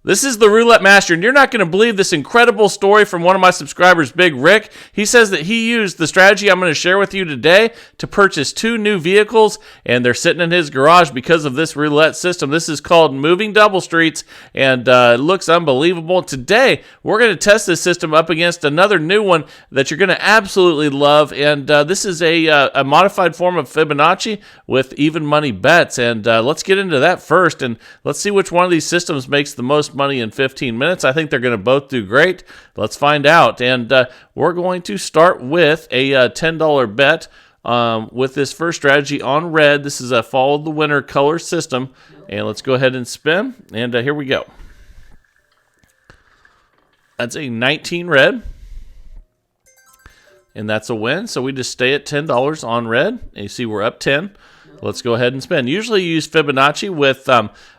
This is the Roulette Master, and you're not going to believe this incredible story from one of my subscribers, Big Rick. He says that he used the strategy I'm going to share with you today to purchase 2 new vehicles, and they're sitting in his garage because of this roulette system. This is called Moving Double Streets, and it looks unbelievable. Today, we're going to test this system up against another new one that you're going to absolutely love, and this is a modified form of Fibonacci with even money bets, and let's get into that first, and let's see which one of these systems makes the most money in 15 minutes. I think they're going to both do great. Let's find out. And we're going to start with a $10 bet with this first strategy on red. This is a follow the winner color system. And let's go ahead and spin. And here we go. That's a 19 red. And that's a win. So we just stay at $10 on red. And you see we're up 10. Let's go ahead and spin. Usually you use Fibonacci with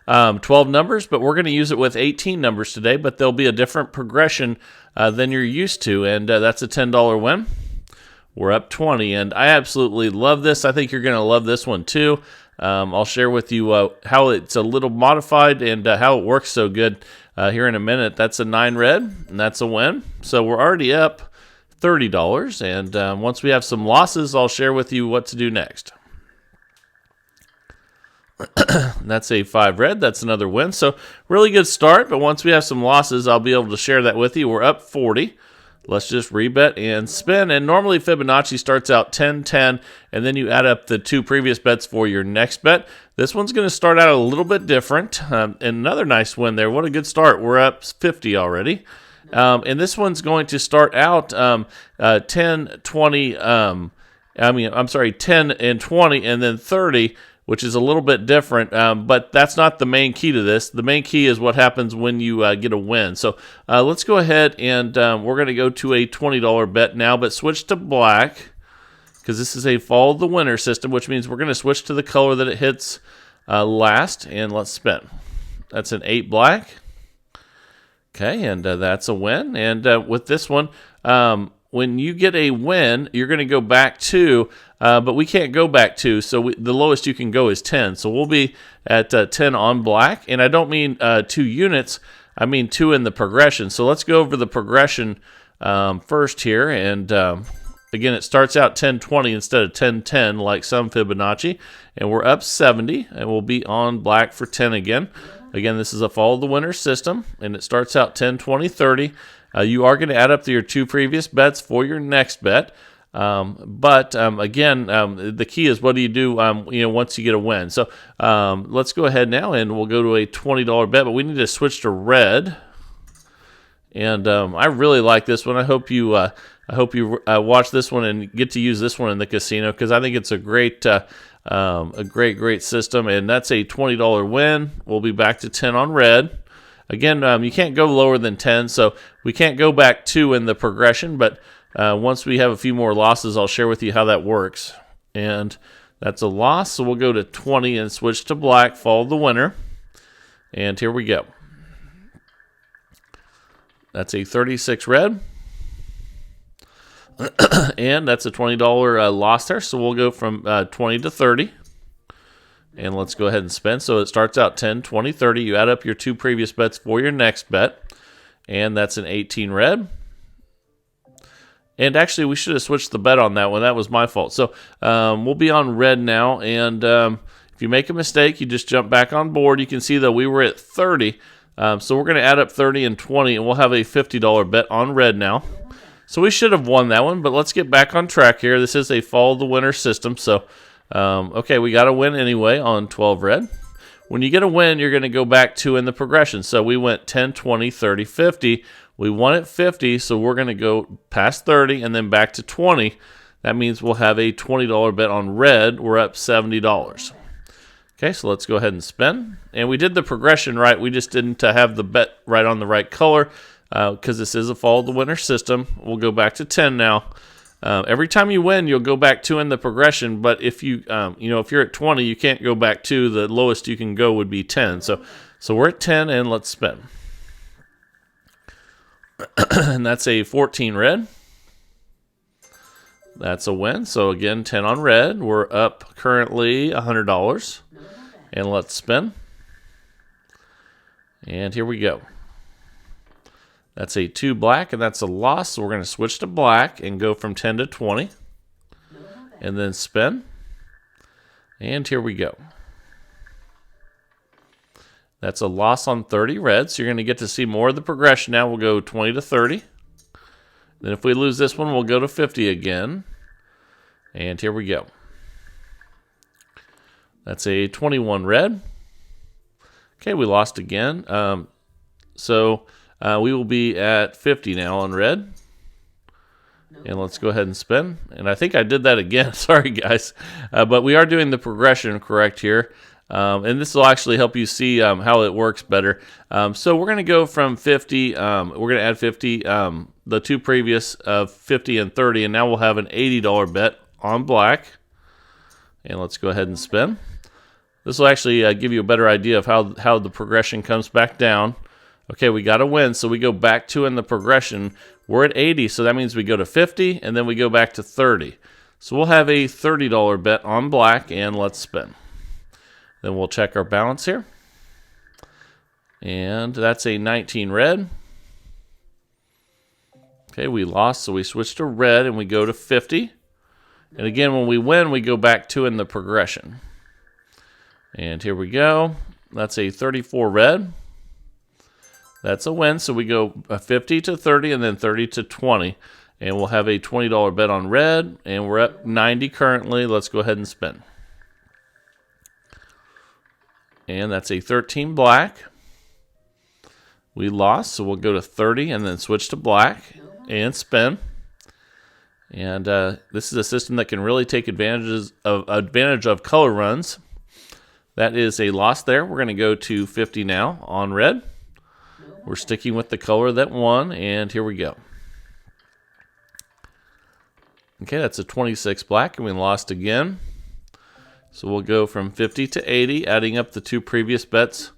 12 numbers, but we're going to use it with 18 numbers today, but there'll be a different progression than you're used to, and that's a $10 win. We're up 20, and I absolutely love this. I think you're going to love this one too. I'll share with you how it's a little modified and how it works so good here in a minute. That's a 9 red, and that's a win. So we're already up $30, and once we have some losses, I'll share with you what to do next. That's a 5 red. That's another win. So really good start, but once we have some losses, I'll be able to share that with you. We're up 40. Let's just rebet and spin. And normally Fibonacci starts out 10, 10, and then you add up the 2 previous bets for your next bet. This one's going to start out a little bit different. And another nice win there. What a good start. We're up 50 already. And this one's going to start out 10, 20, 10 and 20, and then 30, which is a little bit different, but that's not the main key to this. The main key is what happens when you get a win. So let's go ahead and we're going to go to a $20 bet now, but switch to black because this is a follow the winner system, which means we're going to switch to the color that it hits last, and let's spin. That's an 8 black. Okay, and that's a win. And with this one, when you get a win, you're going to go back 2, but we can't go back 2, so the lowest you can go is 10. So we'll be at 10 on black, and I don't mean 2 units, I mean 2 in the progression. So let's go over the progression first here, and again, it starts out 10-20 instead of 10-10 like some Fibonacci, and we're up 70, and we'll be on black for 10 again. Again, this is a follow the winner system, and it starts out 10, 20, 30. You are going to add up to your 2 previous bets for your next bet. Again, the key is what do you do once you get a win. So let's go ahead now, and we'll go to a $20 bet, but we need to switch to red. And I really like this one. I hope you watch this one and get to use this one in the casino because I think it's a great system. And that's a $20 win. We'll be back to 10 on red. Again, you can't go lower than 10, so we can't go back 2 in the progression, but once we have a few more losses, I'll share with you how that works. And that's a loss, so we'll go to 20 and switch to black, follow the winner. And here we go. That's a 36 red. And that's a $20 loss there, so we'll go from 20 to 30. And let's go ahead and spin. So it starts out 10, 20, 30. You add up your 2 previous bets for your next bet. And that's an 18 red. And actually, we should have switched the bet on that one. That was my fault. So we'll be on red now. And if you make a mistake, you just jump back on board. You can see that we were at 30. So we're going to add up 30 and 20. And we'll have a $50 bet on red now. So we should have won that one. But let's get back on track here. This is a follow the winner system. So okay, we got a win anyway on 12 red. When you get a win, you're going to go back 2 in the progression. So we went 10, 20, 30, 50. We won at 50, so we're going to go past 30 and then back to 20. That means we'll have a $20 bet on red. We're up $70. Okay, so let's go ahead and spin. And we did the progression right. We just didn't have the bet right on the right color because this is a follow the winner system. We'll go back to 10 now. Every time you win, you'll go back 2 in the progression. But if you, if you're at 20, you can't go back 2. The lowest you can go would be 10. So we're at 10, and let's spin. And that's a 14 red. That's a win. So again, 10 on red. We're up currently $100. And let's spin. And here we go. That's a 2 black, and that's a loss. So we're going to switch to black and go from 10 to 20. And then spin. And here we go. That's a loss on 30 red. So you're going to get to see more of the progression now. We'll go 20 to 30. Then if we lose this one, we'll go to 50 again. And here we go. That's a 21 red. Okay, we lost again. So we will be at 50 now on red. And let's go ahead and spin. And I think I did that again. Sorry, guys. But we are doing the progression correct here. And this will actually help you see how it works better. So we're going to go from 50. We're going to add 50, the two previous 50 and 30. And now we'll have an $80 bet on black. And let's go ahead and spin. This will actually give you a better idea of how the progression comes back down. Okay, we got a win, so we go back 2 in the progression. We're at 80, so that means we go to 50, and then we go back to 30. So we'll have a $30 bet on black, and let's spin. Then we'll check our balance here. And that's a 19 red. Okay, we lost, so we switch to red, and we go to 50. And again, when we win, we go back 2 in the progression. And here we go. That's a 34 red. That's a win, so we go 50 to 30 and then 30 to 20. And we'll have a $20 bet on red, and we're at 90 currently. Let's go ahead and spin. And that's a 13 black. We lost, so we'll go to 30 and then switch to black and spin. And this is a system that can really take advantage of color runs. That is a loss there. We're going to go to 50 now on red. We're sticking with the color that won, and here we go. Okay, that's a 26 black, and we lost again. So we'll go from 50 to 80, adding up the two previous bets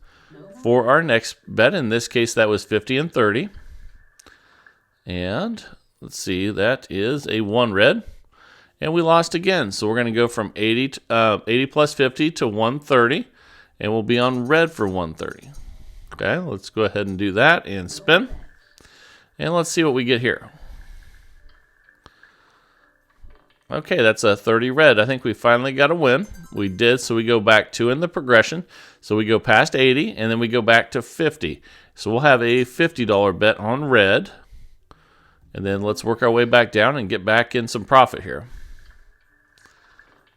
for our next bet. In this case, that was 50 and 30. And let's see, that is a 1 red. And we lost again. So we're going to go from 80 plus 50 to 130, and we'll be on red for 130. Okay, let's go ahead and do that and spin. And let's see what we get here. Okay, that's a 30 red. I think we finally got a win. We did, so we go back 2 in the progression. So we go past 80, and then we go back to 50. So we'll have a $50 bet on red. And then let's work our way back down and get back in some profit here.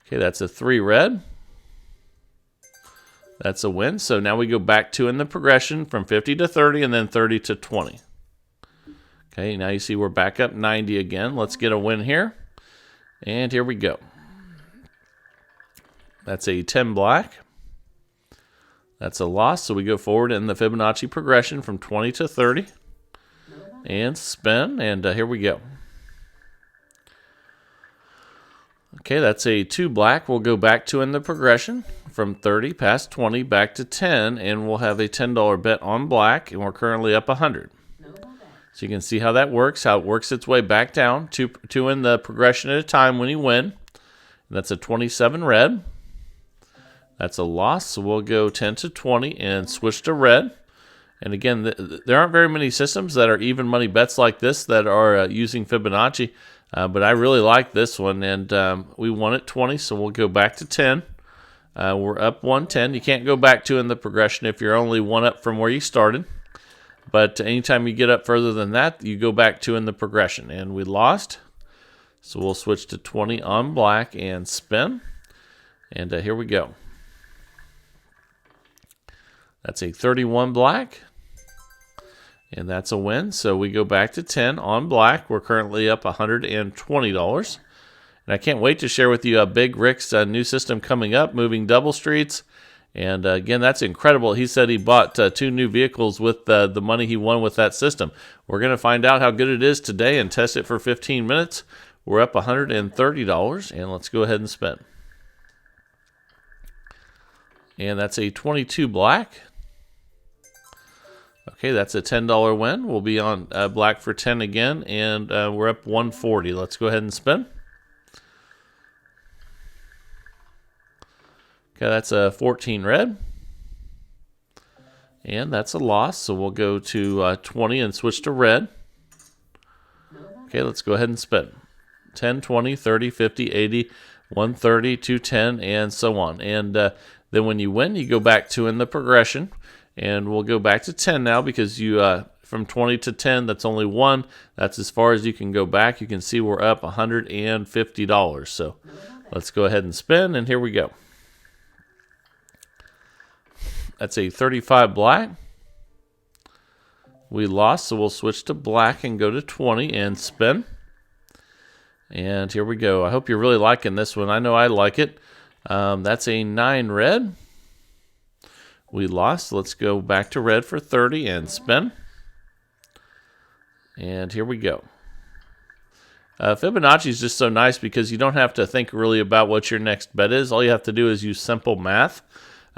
Okay, that's a 3 red. That's a win. So now we go back 2 in the progression from 50 to 30 and then 30 to 20. Okay, now you see we're back up 90 again. Let's get a win here. And here we go. That's a 10 black. That's a loss. So we go forward in the Fibonacci progression from 20 to 30. And spin. And here we go. Okay, that's a 2 black. We'll go back 2 in the progression from 30 past 20 back to 10, and we'll have a $10 bet on black, and we're currently up 100. So you can see how that works, how it works its way back down, two in the progression at a time when you win. And that's a 27 red. That's a loss, so we'll go 10 to 20 and switch to red. And again, there aren't very many systems that are even money bets like this that are using Fibonacci. But I really like this one, and we won at 20, so we'll go back to 10. We're up 110. You can't go back 2 in the progression if you're only 1 up from where you started. But anytime you get up further than that, you go back 2 in the progression. And we lost, so we'll switch to 20 on black and spin. And here we go. That's a 31 black. And that's a win. So we go back to 10 on black. We're currently up $120. And I can't wait to share with you Big Rick's new system coming up, moving double streets. And again, that's incredible. He said he bought 2 new vehicles with the money he won with that system. We're going to find out how good it is today and test it for 15 minutes. We're up $130. And let's go ahead and spin. And that's a 22 black. Okay, that's a $10 win. We'll be on black for 10 again, and we're up 140. Let's go ahead and spin. Okay, that's a 14 red. And that's a loss, so we'll go to 20 and switch to red. Okay, let's go ahead and spin. 10, 20, 30, 50, 80, 130, 210, and so on. And then when you win, you go back to in the progression. And we'll go back to 10 now because you from 20 to 10, that's only one. That's as far as you can go back. You can see we're up $150. So let's go ahead and spin, and here we go. That's a 35 black. We lost, so we'll switch to black and go to 20 and spin. And here we go. I hope you're really liking this one. I know I like it. That's a 9 red. We lost. Let's go back to red for 30 and spin. And here we go. Fibonacci is just so nice because you don't have to think really about what your next bet is. All you have to do is use simple math.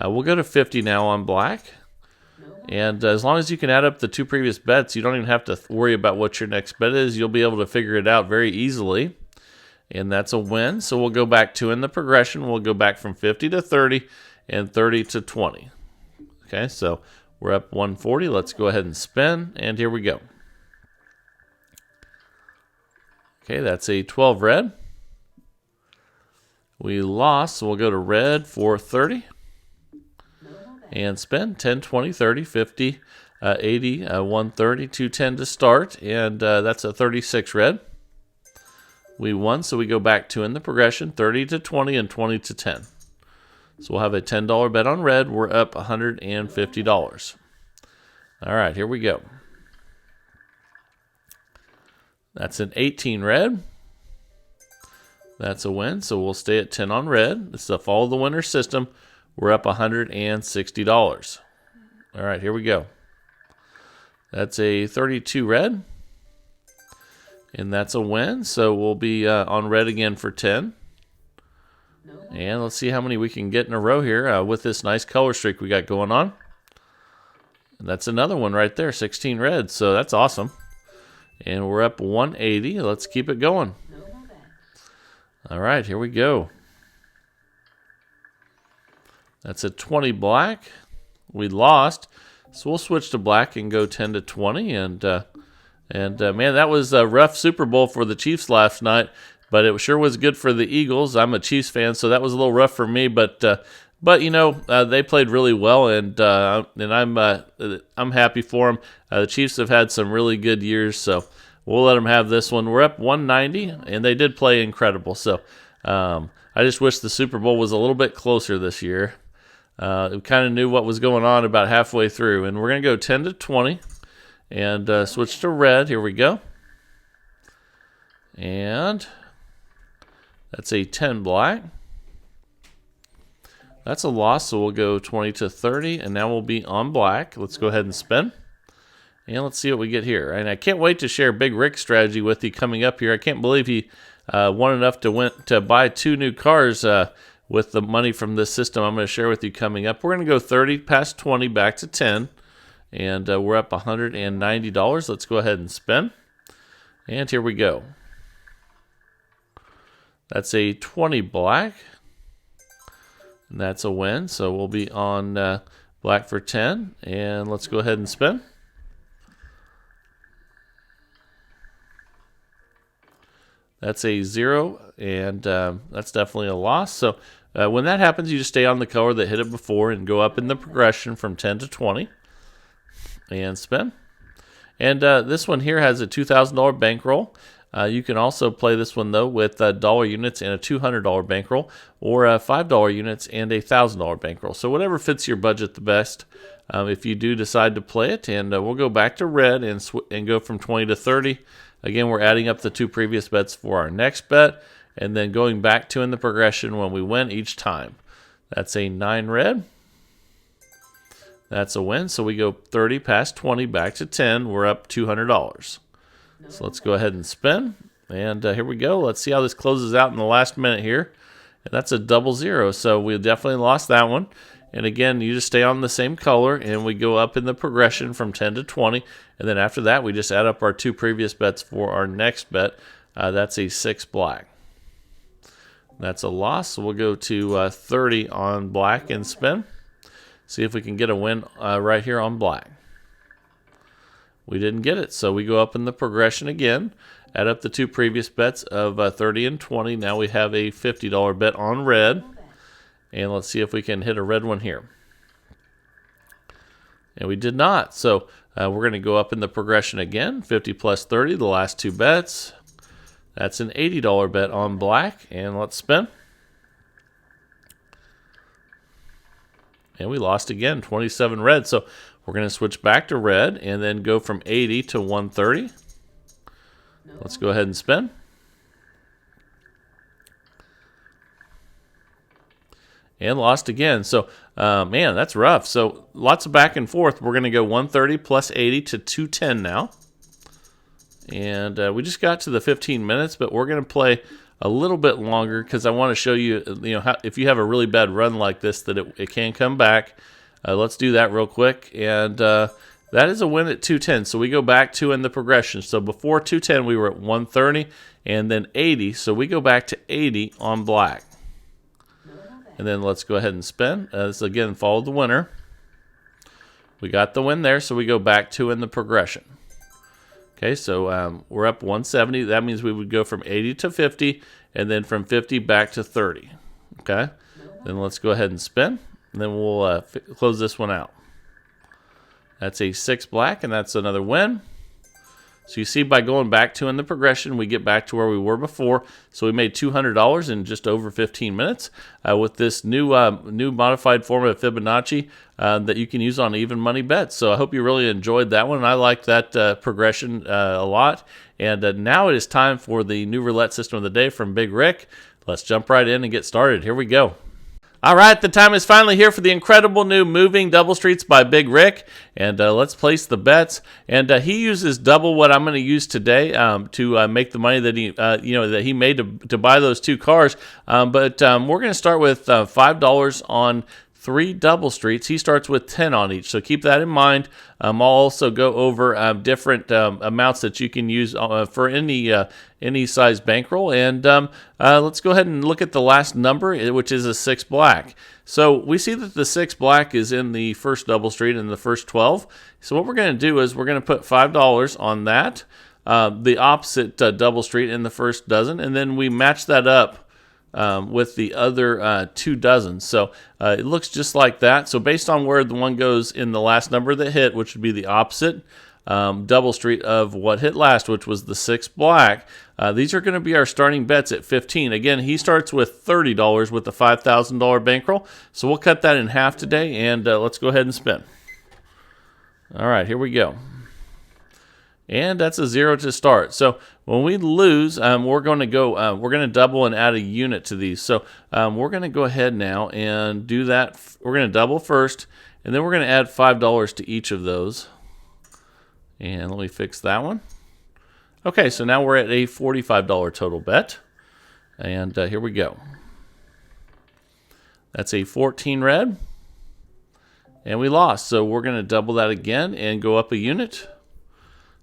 We'll go to 50 now on black. And as long as you can add up the two previous bets, you don't even have to worry about what your next bet is. You'll be able to figure it out very easily. And that's a win. So we'll go back to in the progression. We'll go back from 50 to 30 and 30 to 20. Okay, so we're up 140. Let's go ahead and spin. And here we go. Okay, that's a 12 red. We lost, so we'll go to red for 30. And spin. 10, 20, 30, 50, 80, 130, 210 to start. And that's a 36 red. We won, so we go back to in the progression, 30 to 20 and 20 to 10. So we'll have a $10 bet on red. We're up $150. All right, here we go. That's an 18 red. That's a win, so we'll stay at 10 on red. This is a follow the winner system. We're up $160. All right, here we go. That's a 32 red. And that's a win, so we'll be on red again for 10. And let's see how many we can get in a row here with this nice color streak we got going on. And that's another one right there, 16 red, so that's awesome. And we're up 180. Let's keep it going. All right, here we go. That's a 20 black. We lost, so we'll switch to black and go 10 to 20. And man, that was a rough Super Bowl for the Chiefs last night, but it sure was good for the Eagles. I'm a Chiefs fan, so that was a little rough for me. But you know, they played really well, and I'm happy for them. The Chiefs have had some really good years, so we'll let them have this one. We're up 190, and they did play incredible. So I just wish the Super Bowl was a little bit closer this year. We kind of knew what was going on about halfway through, and we're going to go 10 to 20. And switch to red. Here we go. And that's a 10 black. That's a loss, so we'll go 20 to 30. And now we'll be on black. Let's go ahead and spin. And let's see what we get here. And I can't wait to share Big Rick's strategy with you coming up here. I can't believe he won enough to buy 2 new cars with the money from this system I'm going to share with you coming up. We're going to go 30 past 20 back to 10. And we're up $190. Let's go ahead and spin. And here we go. That's a 20 black. And that's a win. So we'll be on black for 10. And let's go ahead and spin. That's a 0. And that's definitely a loss. So when that happens, you just stay on the color that hit it before and go up in the progression from 10 to 20. And spin. And this one here has a $2,000 bankroll. You can also play this one, though, with dollar units and a $200 bankroll, or $5 units and a $1,000 bankroll. So whatever fits your budget the best, if you do decide to play it. And we'll go back to red and go from 20 to 30. Again, we're adding up the 2 previous bets for our next bet, and then going back to in the progression when we win each time. That's a 9 red. That's a win, so we go 30 past 20 back to 10. We're up $200. So let's go ahead and spin. And here we go. Let's see how this closes out in the last minute here. And that's a 00, so we definitely lost that one. And again, you just stay on the same color, and we go up in the progression from 10 to 20. And then after that, we just add up our 2 previous bets for our next bet. That's a 6 black. That's a loss, so we'll go to 30 on black and spin. See if we can get a win right here on black. We didn't get it, so we go up in the progression again. Add up the two previous bets of 30 and 20. Now we have a $50 bet on red. And let's see if we can hit a red one here. And we did not. So we're going to go up in the progression again. 50 plus 30, the last two bets. That's an $80 bet on black. And let's spin. And we lost again, 27 red. So we're going to switch back to red and then go from 80 to 130. Let's go ahead and spin. And lost again. So, man, that's rough. So lots of back and forth. We're going to go 130 plus 80 to 210 now. And we just got to the 15 minutes, but we're going to play a little bit longer because I want to show you, how, if you have a really bad run like this, that it can come back. Let's do that real quick. And that is a win at 210. So we go back to in the progression. So before 210, we were at 130 and then 80. So we go back to 80 on black. And then let's go ahead and spin. This again, follow the winner. We got the win there, so we go back to in the progression. Okay, so we're up 170. That means we would go from 80 to 50, and then from 50 back to 30. Okay, then let's go ahead and spin, and then we'll close this one out. That's a 6 black, and that's another win. So you see, by going back to in the progression, we get back to where we were before. So we made $200 in just over 15 minutes with this new modified form of Fibonacci that you can use on even money bets. So I hope you really enjoyed that one. I like that progression a lot. And now it is time for the new roulette system of the day from Big Rick. Let's jump right in and get started. Here we go. All right, the time is finally here for the incredible new moving double streets by Big Rick, and let's place the bets. And he uses double what I'm going to use today to make the money that he made to buy those two cars. But we're going to start with $5 on 3 double streets. He starts with 10 on each, so keep that in mind. I'll also go over different amounts that you can use for any size bankroll. And let's go ahead and look at the last number, which is a 6 black. So we see that the 6 black is in the first double street in the first 12. So what we're going to do is we're going to put $5 on that, the opposite double street in the first dozen, and then we match that up with the other 2 dozen. So it looks just like that. So based on where the one goes in the last number that hit, which would be the opposite double street of what hit last, which was the 6 black, these are going to be our starting bets at 15. Again, he starts with $30 with the $5,000 bankroll. So we'll cut that in half today, and let's go ahead and spin. All right, here we go. And that's a 0 to start. So when we lose, we're going to double and add a unit to these. So we're going to go ahead now and do that. We're going to double first, and then we're going to add $5 to each of those. And let me fix that one. Okay, so now we're at a $45 total bet. And here we go. That's a 14 red. And we lost. So we're going to double that again and go up a unit.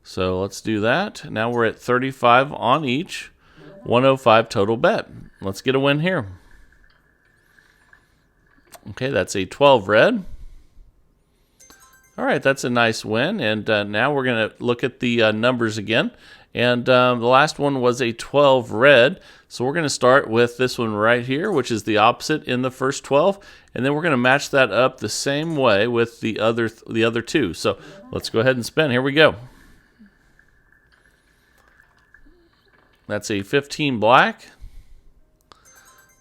So let's do that. Now we're at 35 on each, 105 total bet. Let's get a win here. Okay, that's a 12 red. All right, that's a nice win. And now we're going to look at the numbers again. And the last one was a 12 red. So we're going to start with this one right here, which is the opposite in the first 12. And then we're going to match that up the same way with the other 2. So let's go ahead and spin. Here we go. That's a 15 black.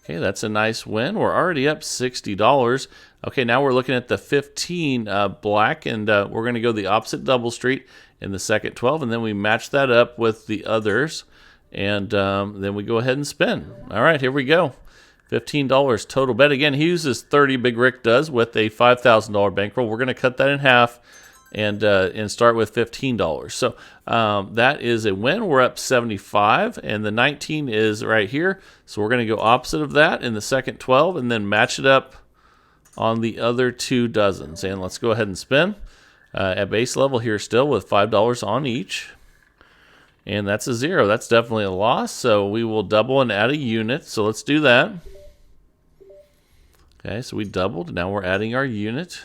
Okay, that's a nice win. We're already up $60. Okay, now we're looking at the 15 black, and we're going to go the opposite double street in the second 12, and then we match that up with the others, and then we go ahead and spin. All right, here we go. $15 total bet. Again, he uses 30, Big Rick does, with a $5,000 bankroll. We're going to cut that in half and start with $15. So that is a win. We're up 75, and the 19 is right here. So we're going to go opposite of that in the second 12 and then match it up on the other 2 dozens. And let's go ahead and spin at base level here still with $5 on each. And that's a 0. That's definitely a loss. So we will double and add a unit. So let's do that. Okay, so we doubled. Now we're adding our unit.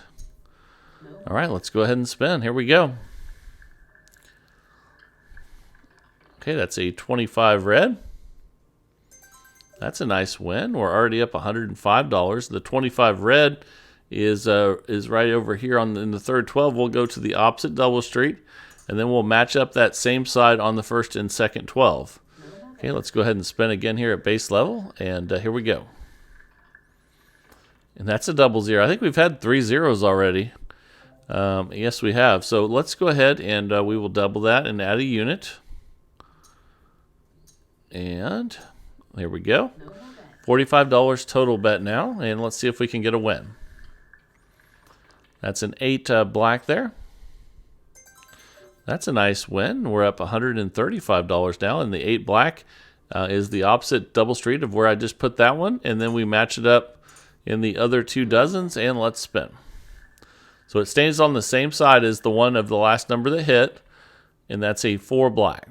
All right, let's go ahead and spin. Here we go. Okay, that's a 25 red. That's a nice win. We're already up $105. The 25 red is right over here in the third 12. We'll go to the opposite double street, and then we'll match up that same side on the first and second 12. Okay, let's go ahead and spin again here at base level, and here we go. And that's a double zero. I think we've had 3 zeros already. Yes, we have. So let's go ahead and we will double that and add a unit. And here we go. $45 total bet now, and let's see if we can get a win. That's an 8 black there. That's a nice win. We're up $135 now, and the 8 black is the opposite double street of where I just put that one, and then we match it up in the other 2 dozens, and let's spin. So it stays on the same side as the one of the last number that hit, and that's a 4 black.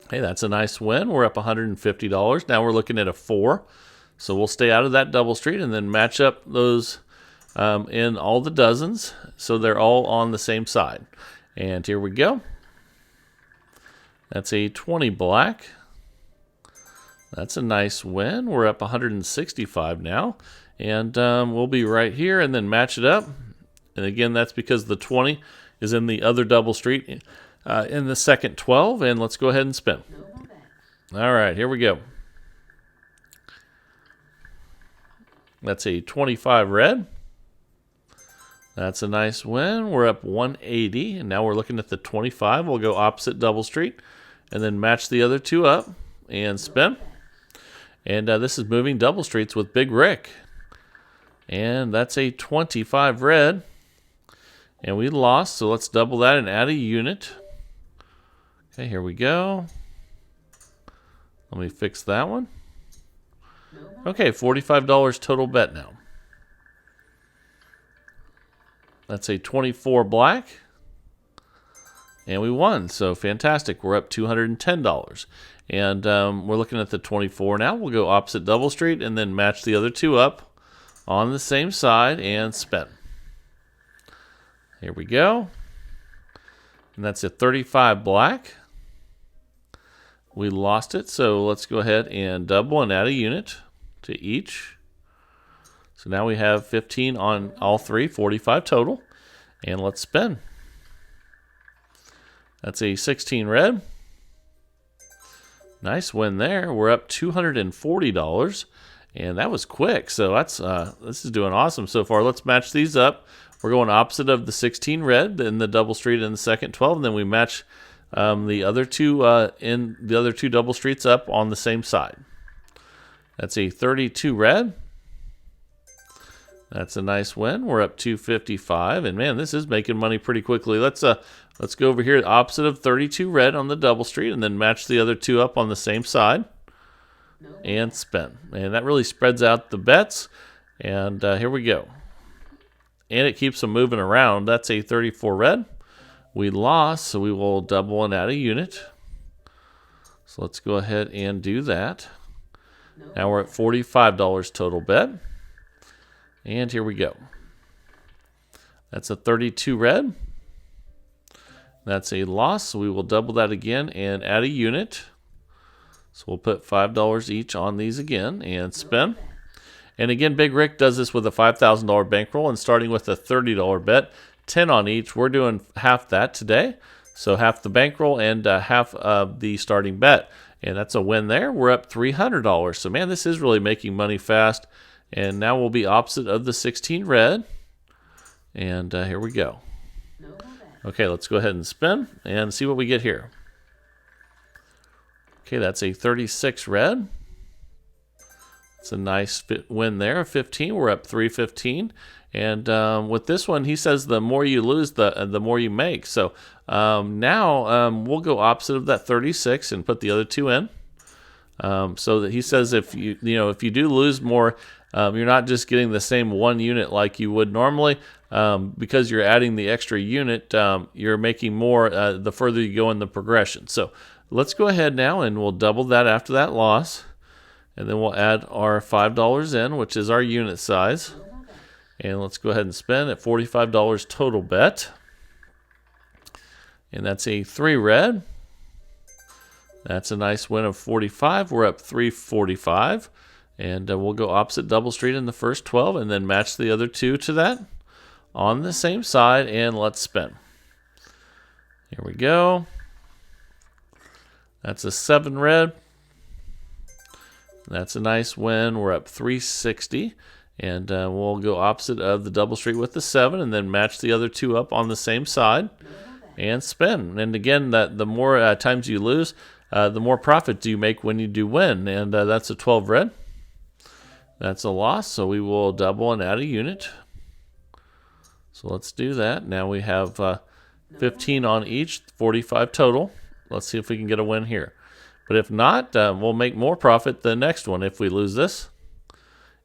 Hey, that's a nice win. We're up $150. Now we're looking at a 4. So we'll stay out of that double street and then match up those in all the dozens so they're all on the same side. And here we go. That's a 20 black. That's a nice win. We're up 165 now. And we'll be right here and then match it up. And again, that's because the 20 is in the other double street in the second 12, and let's go ahead and spin. All right, here we go. That's a 25 red. That's a nice win. We're up 180, and now we're looking at the 25. We'll go opposite double street, and then match the other 2 up and spin. And this is moving double streets with Big Rick. And that's a 25 red. And we lost, so let's double that and add a unit. Okay, here we go. Let me fix that one. Okay, $45 total bet now. That's a 24 black. And we won, so fantastic. We're up $210. And we're looking at the 24 now. We'll go opposite double street and then match the other 2 up on the same side and spin. Here we go. And that's a 35 black. We lost it, so let's go ahead and double and add a unit to each. So now we have 15 on all 3, 45 total. And let's spin. That's a 16 red. Nice win there. We're up $240. And that was quick, so that's this is doing awesome so far. Let's match these up. We're going opposite of the 16 red, then the double street in the second 12, and then we match the other 2 in the other 2 double streets up on the same side. That's a 32 red. That's a nice win. We're up $255, and man, this is making money pretty quickly. Let's go over here opposite of 32 red on the double street, and then match the other 2 up on the same side. And spin. And that really spreads out the bets. And here we go. And it keeps them moving around. That's a 34 red. We lost, so we will double and add a unit. So let's go ahead and do that. Now we're at $45 total bet. And here we go. That's a 32 red. That's a loss, so we will double that again and add a unit. So we'll put $5 each on these again and spin. And again, Big Rick does this with a $5,000 bankroll and starting with a $30 bet, 10 on each. We're doing half that today. So half the bankroll and half of the starting bet. And that's a win there. We're up $300. So man, this is really making money fast. And now we'll be opposite of the 16 red. And here we go. Okay, let's go ahead and spin and see what we get here. Okay, that's a 36 red. It's a nice win there, 15. We're up $315. And with this one, he says the more you lose, the more you make. So now we'll go opposite of that 36 and put the other 2 in. So that he says if you do lose more, you're not just getting the same 1 unit like you would normally. Because you're adding the extra unit, you're making more the further you go in the progression. So let's go ahead now and we'll double that after that loss. And then we'll add our $5 in, which is our unit size. And let's go ahead and spin at $45 total bet. And that's a 3 red. That's a nice win of 45. We're up 345. And we'll go opposite double street in the first 12 and then match the other 2 to that on the same side. And let's spin. Here we go. That's a 7 red. That's a nice win. We're up 360. And we'll go opposite of the double street with the 7 and then match the other 2 up on the same side and spin. And again, the more times you lose, the more profit do you make when you do win. And that's a 12 red. That's a loss, so we will double and add a unit. So let's do that. Now we have 15 on each, 45 total. Let's see if we can get a win here. But if not, we'll make more profit the next one if we lose this.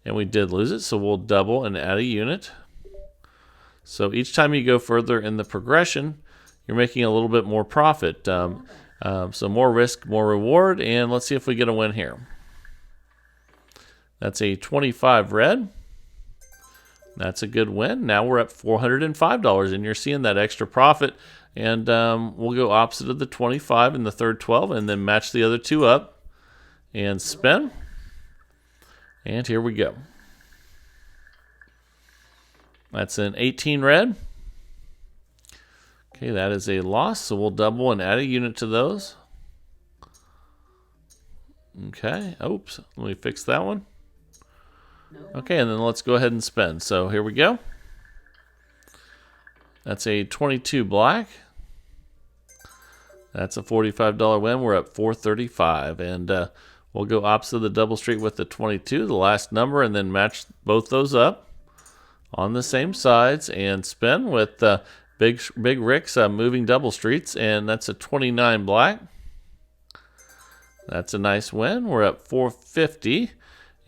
And we did lose it, so we'll double and add a unit. So each time you go further in the progression, you're making a little bit more profit. So more risk, more reward, and let's see if we get a win here. That's a 25 red. That's a good win. Now we're at $405, and you're seeing that extra profit. And we'll go opposite of the 25 in the third 12, and then match the other 2 up and spin. And here we go. That's an 18 red. Okay, that is a loss, so we'll double and add a unit to those. Okay, oops, let me fix that one. Okay, and then let's go ahead and spin. So here we go. That's a 22 black. That's a $45 win. We're up 435, and we'll go opposite of the double street with the 22, the last number, and then match both those up on the same sides and spin with Big Rick's moving double streets, and that's a 29 black. That's a nice win. We're up 450,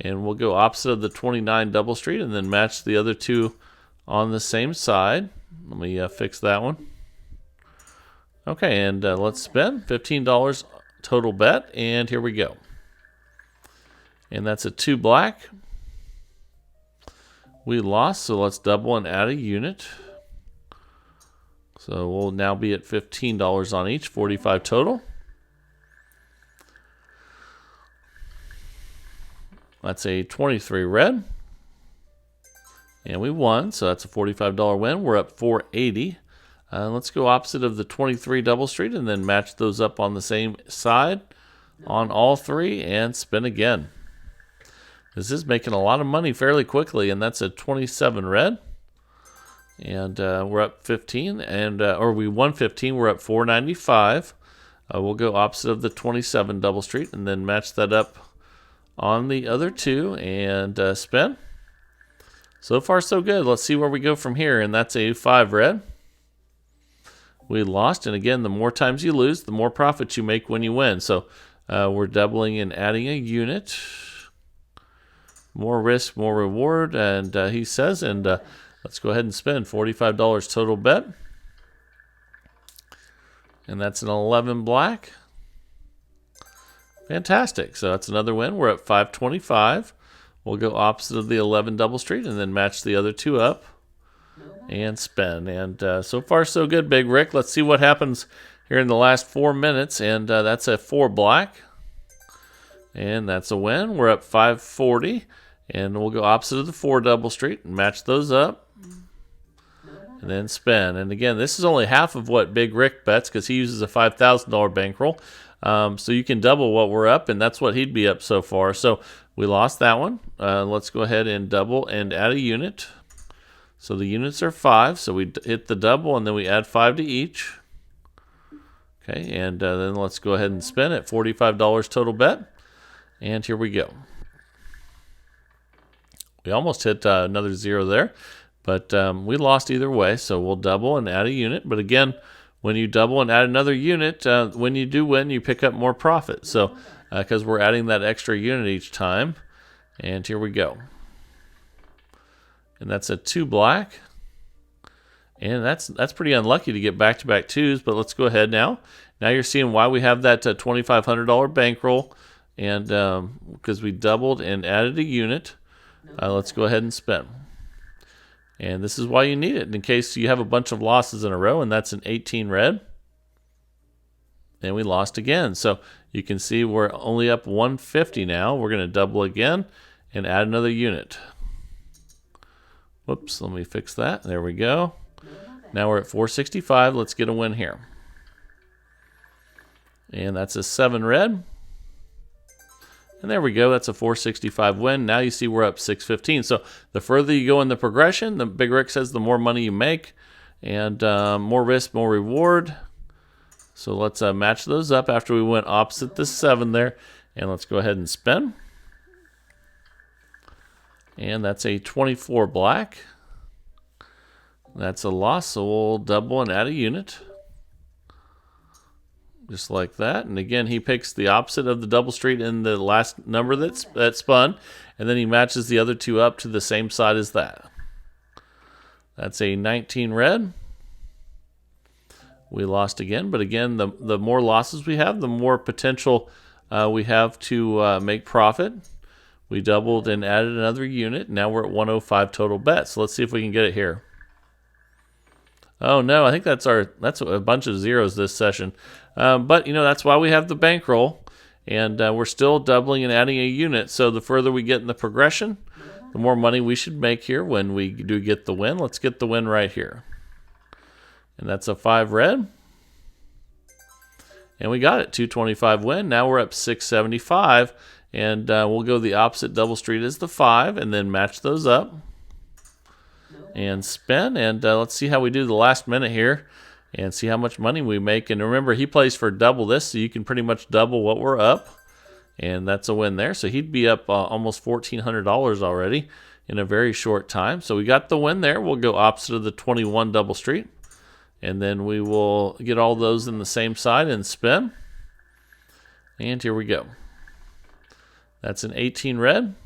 and we'll go opposite of the 29 double street and then match the other 2 on the same side. Let me fix that one. Okay, and let's spin. $15 total bet, and here we go. And that's a 2 black. We lost, so let's double and add a unit. So we'll now be at $15 on each, 45 total. That's a 23 red. And we won, so that's a $45 win. We're up 480. Let's go opposite of the 23 double street and then match those up on the same side on all 3 and spin again. This is making a lot of money fairly quickly, and that's a 27 red. And we're up 15, and or we won 15. We're up 495. We'll go opposite of the 27 double street and then match that up on the other 2 and spin. So far, so good. Let's see where we go from here, and that's a 5 red. We lost, and again, the more times you lose, the more profit you make when you win. So we're doubling and adding a unit. More risk, more reward, and he says, and let's go ahead and spend $45 total bet. And that's an 11 black. Fantastic. So that's another win. We're at 525. We'll go opposite of the 11 double street and then match the other 2 up and spin. And so far, so good, Big Rick. Let's see what happens here in the last 4 minutes. And that's a 4 black. And that's a win. We're up 540. And we'll go opposite of the 4 double street and match those up. And then spin. And again, this is only half of what Big Rick bets because he uses a $5,000 bankroll. So you can double what we're up, and that's what he'd be up so far. So we lost that one. Let's go ahead and double and add a unit. So the units are 5. So we hit the double, and then we add 5 to each. Okay, and then let's go ahead and spin at $45 total bet. And here we go. We almost hit another 0 there, but we lost either way. So we'll double and add a unit. But again, when you double and add another unit, when you do win, you pick up more profit. So because we're adding that extra unit each time. And here we go. And that's a 2 black. And that's pretty unlucky to get back-to-back 2s, but let's go ahead now. Now you're seeing why we have that $2,500 bankroll, and because we doubled and added a unit. Let's go ahead and spin. And this is why you need it, in case you have a bunch of losses in a row, and that's an 18 red. And we lost again. So you can see we're only up 150 now. We're going to double again and add another unit. Whoops, let me fix that. There we go. Now we're at 465. Let's get a win here. And that's a 7 red. And there we go. That's a 465 win. Now you see we're up 615. So the further you go in the progression, the Big Rick says the more money you make. And more risk, more reward. So let's match those up after we went opposite the 7 there. And let's go ahead and spin. And that's a 24 black. That's a loss, so we'll double and add a unit. Just like that. And again, he picks the opposite of the double street in the last number that spun. And then he matches the other two up to the same side as that. That's a 19 red. We lost again, but again, the more losses we have, the more potential we have to make profit. We doubled and added another unit. Now we're at 105 total bets. So let's see if we can get it here. Oh no, I think that's a bunch of zeros this session. But you know, that's why we have the bankroll, and we're still doubling and adding a unit. So the further we get in the progression, the more money we should make here when we do get the win. Let's get the win right here. And that's a 5 red. And we got it, 225 win. Now we're up 675, and we'll go the opposite double street as the 5, and then match those up. And spin, and let's see how we do the last minute here and see how much money we make. And remember, he plays for double this, so you can pretty much double what we're up, and that's a win there. So he'd be up almost $1,400 already in a very short time. So we got the win there. We'll go opposite of the 21 double street, and then we will get all those in the same side and spin. And here we go. That's an 18 red.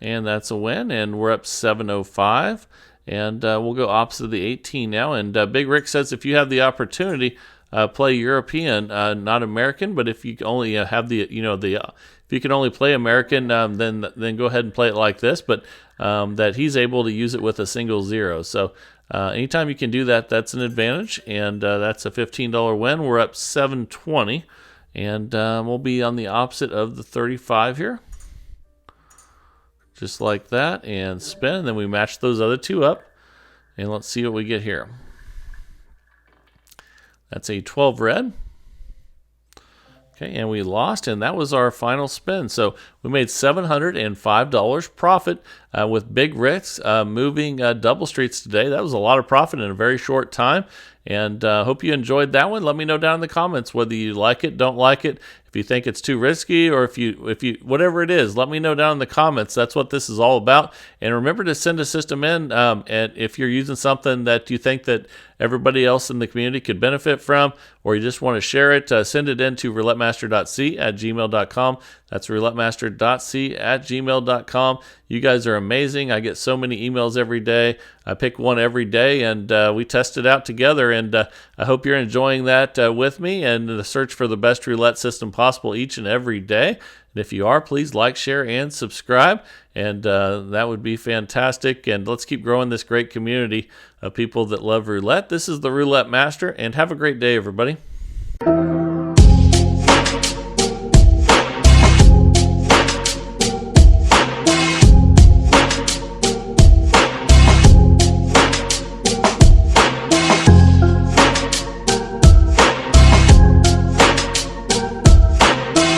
And that's a win, and we're up 705. And we'll go opposite of the 18 now. And Big Rick says if you have the opportunity, play European, not American. But if you only have the, if you can only play American, then go ahead and play it like this. But that he's able to use it with a single zero. So anytime you can do that, that's an advantage. And that's a $15 win. We're up 720, and we'll be on the opposite of the 35 here. Just like that, and spin, and then we match those other two up, and let's see what we get here. That's a 12 red. Okay, and we lost, and that was our final spin. So we made $705 profit with Big Rick's moving double streets today. That was a lot of profit in a very short time, and hope you enjoyed that one. Let me know down in the comments whether you like it, don't like it, if you think it's too risky, or if you whatever it is, let me know down in the comments. That's what this is all about. And remember to send a system in, and if you're using something that you think that everybody else in the community could benefit from, or you just want to share it, send it in to roulettemaster.c@gmail.com. That's roulettemaster.c@gmail.com. You guys are amazing. I get so many emails every day. I pick one every day, and we test it out together. And I hope you're enjoying that with me and the search for the best roulette system possible each and every day. And if you are, please like, share, and subscribe. And that would be fantastic. And let's keep growing this great community of people that love roulette. This is the Roulette Master, and have a great day, everybody.